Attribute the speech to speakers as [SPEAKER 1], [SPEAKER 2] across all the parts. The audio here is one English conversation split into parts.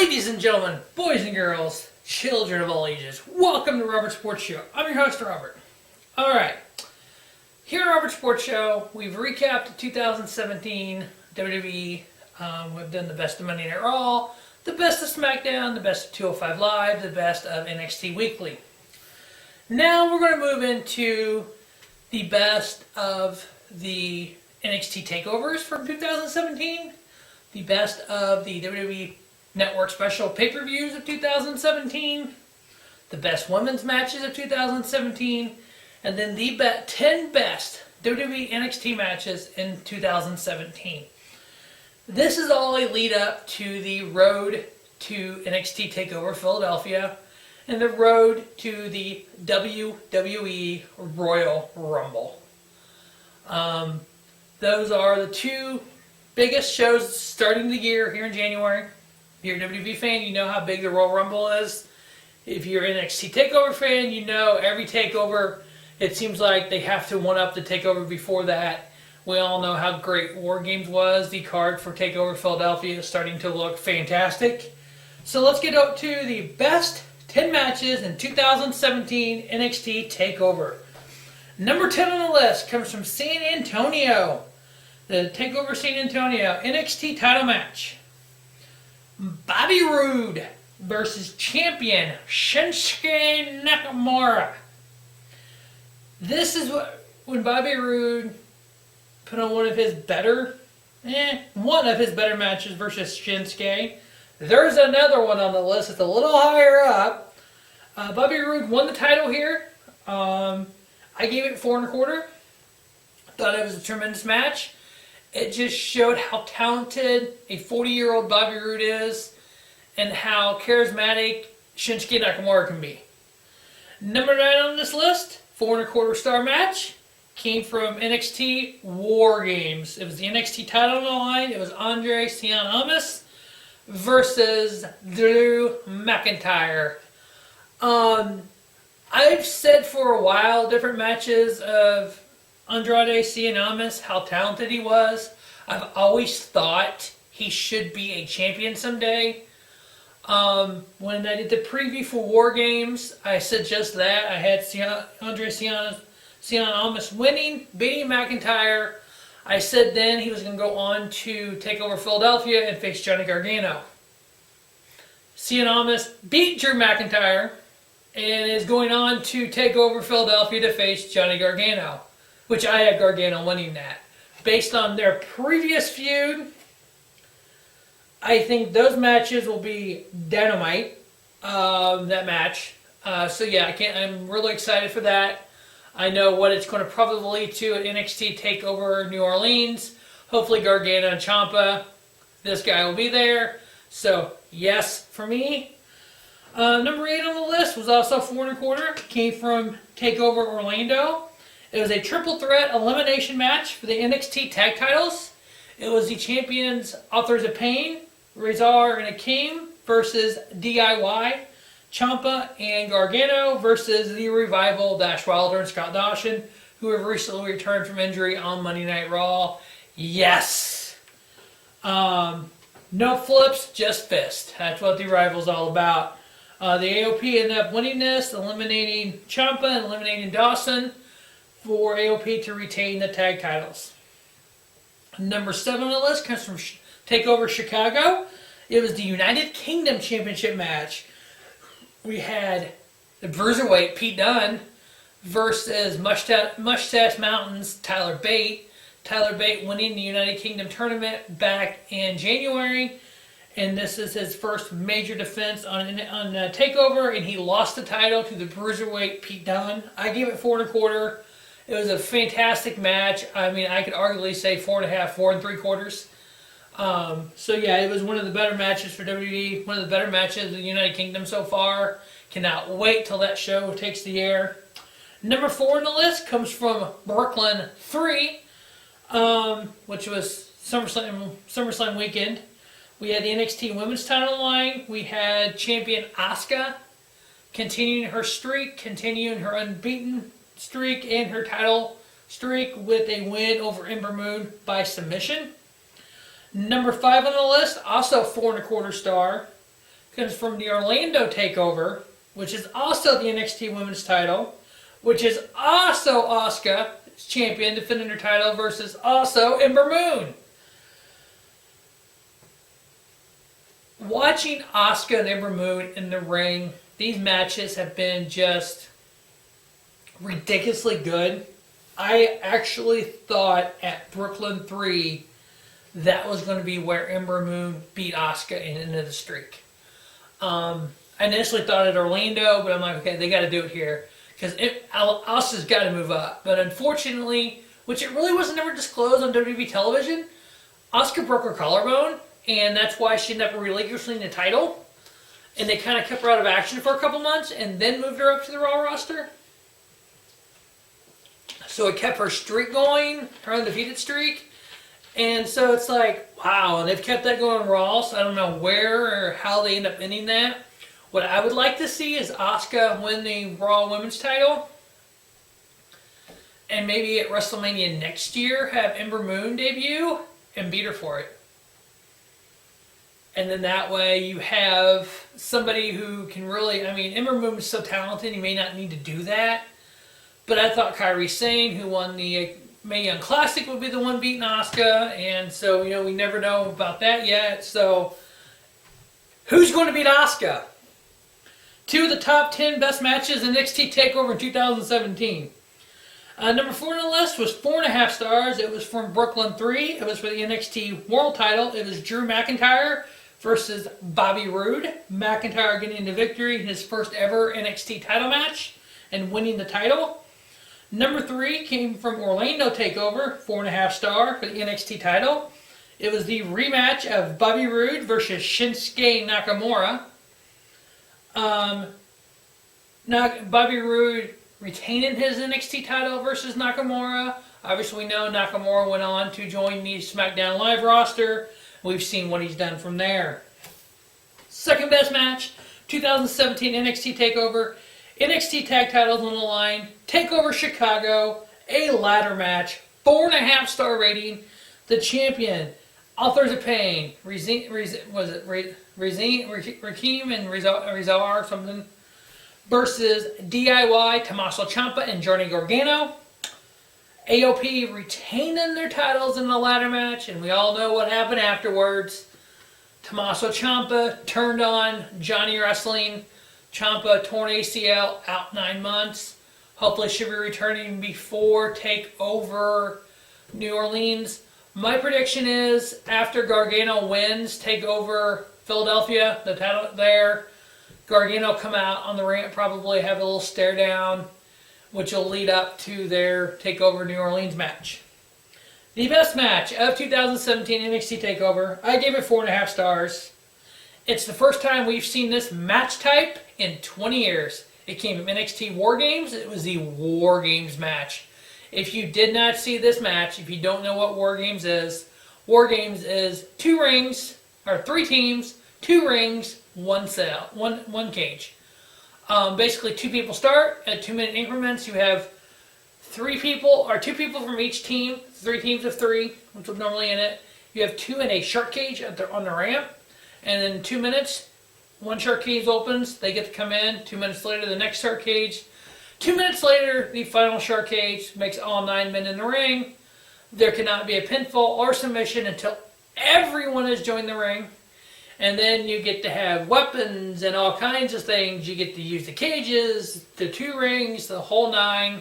[SPEAKER 1] Ladies and gentlemen, boys and girls, children of all ages, welcome to Robert Sports Show. I'm your host, Robert. Alright, here at Robert Sports Show, we've recapped 2017 WWE. We've done the best of Monday Night Raw, the best of SmackDown, the best of 205 Live, the best of NXT Weekly. Now we're going to move into the best of the NXT takeovers from 2017, the best of the WWE Network special pay-per-views of 2017, the best women's matches of 2017, and then the 10 best WWE NXT matches in 2017. This is all a lead up to the road to NXT TakeOver Philadelphia and the road to the WWE Royal Rumble. Those are the two biggest shows starting the year here in January. If you're a WWE fan, you know how big the Royal Rumble is. If you're an NXT TakeOver fan, you know every TakeOver, it seems like they have to one-up the TakeOver before that. We all know how great War Games was. The card for TakeOver Philadelphia is starting to look fantastic. So let's get up to the best 10 matches in 2017 NXT TakeOver. Number 10 on the list comes from San Antonio. The TakeOver San Antonio NXT title match. Bobby Roode versus champion Shinsuke Nakamura. This is when Bobby Roode put on one of his better matches versus Shinsuke. There's another one on the list. It's a little higher up. Bobby Roode won the title here. I gave it 4 1/4. Thought it was a tremendous match. It just showed how talented a 40-year-old Bobby Roode is and how charismatic Shinsuke Nakamura can be. Number 9 on this list, 4 1/4 star match, came from NXT War Games. It was the NXT title on the line. It was Andre Cien Almas versus Drew McIntyre. I've said for a while different matches of Andrade Cien Almas, how talented he was. I've always thought he should be a champion someday. When I did the preview for War Games, I said just that. I had Andre Cien Almas winning, beating McIntyre. I said then he was going to go on to take over Philadelphia and face Johnny Gargano. Cien Almas beat Drew McIntyre and is going on to take over Philadelphia to face Johnny Gargano, which I had Gargano winning that. Based on their previous feud, I think those matches will be dynamite, that match. So yeah, I'm really excited for that. I know what it's going to probably lead to at NXT TakeOver New Orleans. Hopefully Gargano and Ciampa, this guy will be there. So yes, for me. Number 8 on the list was also 4 1/4. Came from TakeOver Orlando. It was a triple threat elimination match for the NXT tag titles. It was the champions Authors of Pain, Razor and Akeem versus DIY, Ciampa and Gargano versus the Revival, Dash Wilder and Scott Dawson, who have recently returned from injury on Monday Night Raw. Yes! No flips, just fist. That's what the Revival's all about. The AOP ended up winning this, eliminating Ciampa and eliminating Dawson for AOP to retain the tag titles. Number 7 on the list comes from TakeOver Chicago. It was the United Kingdom Championship match. We had the Bruiserweight Pete Dunne versus Mustache Mountain's Tyler Bate. Tyler Bate winning the United Kingdom tournament back in January. And this is his first major defense on TakeOver, and he lost the title to the Bruiserweight Pete Dunne. I gave it 4 1/4. It was a fantastic match. I mean, I could arguably say 4 1/2, 4 3/4. So yeah, it was one of the better matches for WWE, one of the better matches of the United Kingdom so far. Cannot wait till that show takes the air. Number 4 on the list comes from Brooklyn 3, which was SummerSlam weekend. We had the NXT Women's title line. We had champion Asuka continuing her streak, continuing her unbeaten streak and her title streak with a win over Ember Moon by submission. Number 5 on the list, also 4 1/4 star, comes from the Orlando TakeOver, which is also the NXT Women's title, which is also Asuka, champion, defending her title, versus also Ember Moon. Watching Asuka and Ember Moon in the ring, these matches have been just ridiculously good. I actually thought at Brooklyn 3 that was going to be where Ember Moon beat Asuka and ended the streak. I initially thought at Orlando, but I'm like, okay, they got to do it here because Asuka's got to move up. But unfortunately, which it really wasn't ever disclosed on WWE television, Asuka broke her collarbone, and that's why she ended up relinquishing the title. And they kind of kept her out of action for a couple months and then moved her up to the Raw roster. So it kept her streak going, her undefeated streak. And so it's like, wow, and they've kept that going Raw, so I don't know where or how they end up ending that. What I would like to see is Asuka win the Raw Women's title. And maybe at WrestleMania next year have Ember Moon debut and beat her for it. And then that way you have somebody who can really, I mean, Ember Moon is so talented, you may not need to do that. But I thought Kairi Sane, who won the Mae Young Classic, would be the one beating Asuka. And so, you know, we never know about that yet. So, who's going to beat Asuka? 2 of the top 10 best matches in NXT TakeOver in 2017. Number 4 on the list was 4.5 stars. It was from Brooklyn 3. It was for the NXT World title. It was Drew McIntyre versus Bobby Roode. McIntyre getting the victory in his first ever NXT title match and winning the title. Number 3 came from Orlando TakeOver, 4.5 star for the NXT title. It was the rematch of Bobby Roode versus Shinsuke Nakamura. Bobby Roode retaining his NXT title versus Nakamura. Obviously, we know Nakamura went on to join the SmackDown Live roster. We've seen what he's done from there. Second best match, 2017 NXT TakeOver. NXT tag titles on the line. TakeOver Chicago, a ladder match, 4.5 star rating. The champion, Authors of Pain, Rakeem and Rizar or something, versus DIY, Tommaso Ciampa and Johnny Gargano. AOP retaining their titles in the ladder match, and we all know what happened afterwards. Tommaso Ciampa turned on Johnny Wrestling. Ciampa torn ACL, out 9 months. Hopefully she'll be returning before TakeOver New Orleans. My prediction is after Gargano wins TakeOver Philadelphia, the title there, Gargano come out on the ramp, probably have a little stare down, which will lead up to their TakeOver New Orleans match. The best match of 2017 NXT TakeOver, I gave it 4.5 stars. It's the first time we've seen this match type in 20 years. It came from NXT War Games. It was the War Games match. If you did not see this match, if you don't know what War Games is 2 rings, or 3 teams, 2 rings, 1 cell, one cage. Basically, 2 people start at 2-minute increments. You have 3 people, or 2 people from each team, 3 teams of 3, which would normally in it. You have 2 in a shark cage on the ramp. And in 2 minutes, 1 shark cage opens. They get to come in. 2 minutes later, the next shark cage. 2 minutes later, the final shark cage makes all 9 men in the ring. There cannot be a pinfall or submission until everyone has joined the ring. And then you get to have weapons and all kinds of things. You get to use the cages, the 2 rings, the whole 9.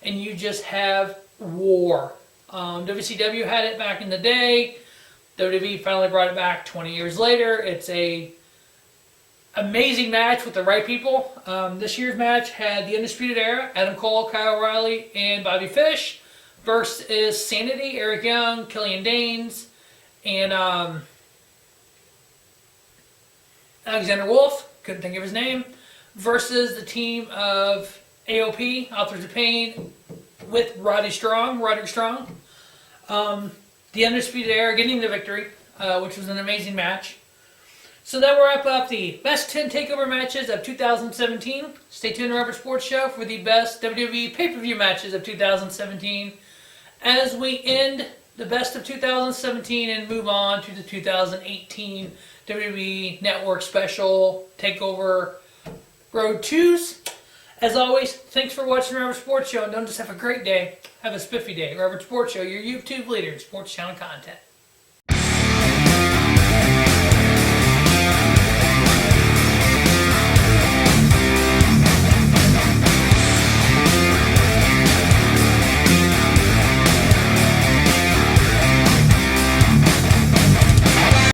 [SPEAKER 1] And you just have war. WCW had it back in the day. WWE finally brought it back 20 years later. It's a amazing match with the right people. This year's match had the Undisputed Era, Adam Cole, Kyle O'Reilly, and Bobby Fish, versus Sanity, Eric Young, Killian Danes, and Alexander Wolf, couldn't think of his name, versus the team of AOP, Authors of Pain, with Roderick Strong. The Undisputed Era getting the victory, which was an amazing match. So that will wrap up the best 10 TakeOver matches of 2017. Stay tuned to Robert Sports Show for the best WWE pay-per-view matches of 2017 as we end the best of 2017 and move on to the 2018 WWE Network Special TakeOver Road 2s. As always, thanks for watching Robert Sports Show, and don't just have a great day, have a spiffy day. Robert Sports Show, your YouTube leader in sports channel content.